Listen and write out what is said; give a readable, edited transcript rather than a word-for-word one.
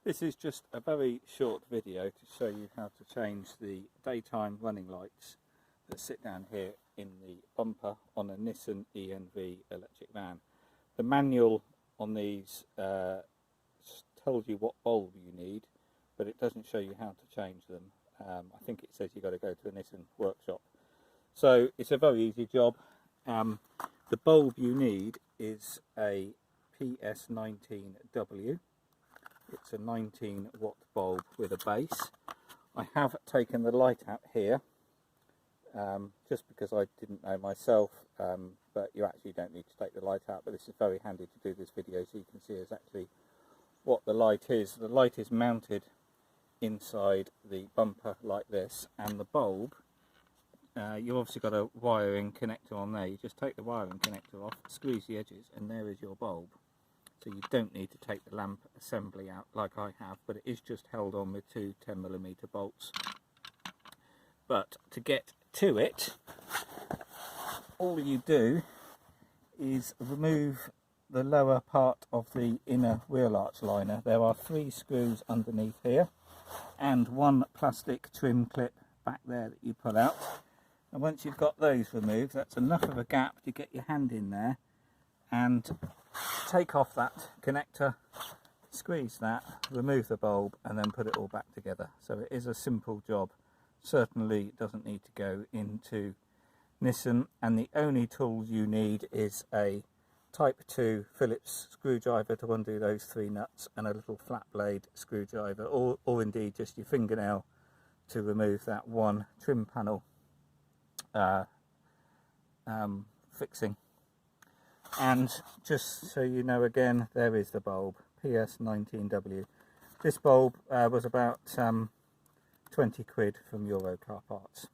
This is just a very short video to show you how to change the daytime running lights that sit down here in the bumper on a Nissan E-NV electric van. The manual on these tells you what bulb you need, but it doesn't show you how to change them. I think it says you've got to go to a Nissan workshop. So it's a very easy job. The bulb you need is a PS19W. It's a 19 watt bulb with a base. I have taken the light out here just because I didn't know myself, but you actually don't need to take the light out, but this is very handy to do this video so you can see exactly what the light is. The light is mounted inside the bumper like this, and the bulb, you've obviously got a wiring connector on there. You just take the wiring connector off, squeeze the edges, and there is your bulb. So you don't need to take the lamp assembly out like I have, but it is just held on with two 10mm bolts. But to get to it, all you do is remove the lower part of the inner wheel arch liner. There are 3 screws underneath here and 1 plastic trim clip back there that you pull out. And once you've got those removed, that's enough of a gap to get your hand in there and take off that connector, squeeze that, remove the bulb, and then put it all back together. So it is a simple job. Certainly doesn't need to go into Nissan, and the only tools you need is a Type 2 Phillips screwdriver to undo those 3 nuts, and a little flat blade screwdriver, or indeed just your fingernail to remove that 1 trim panel fixing. And just so you know, again, there is the bulb, PS19W. This bulb was about 20 quid from Euro Car Parts.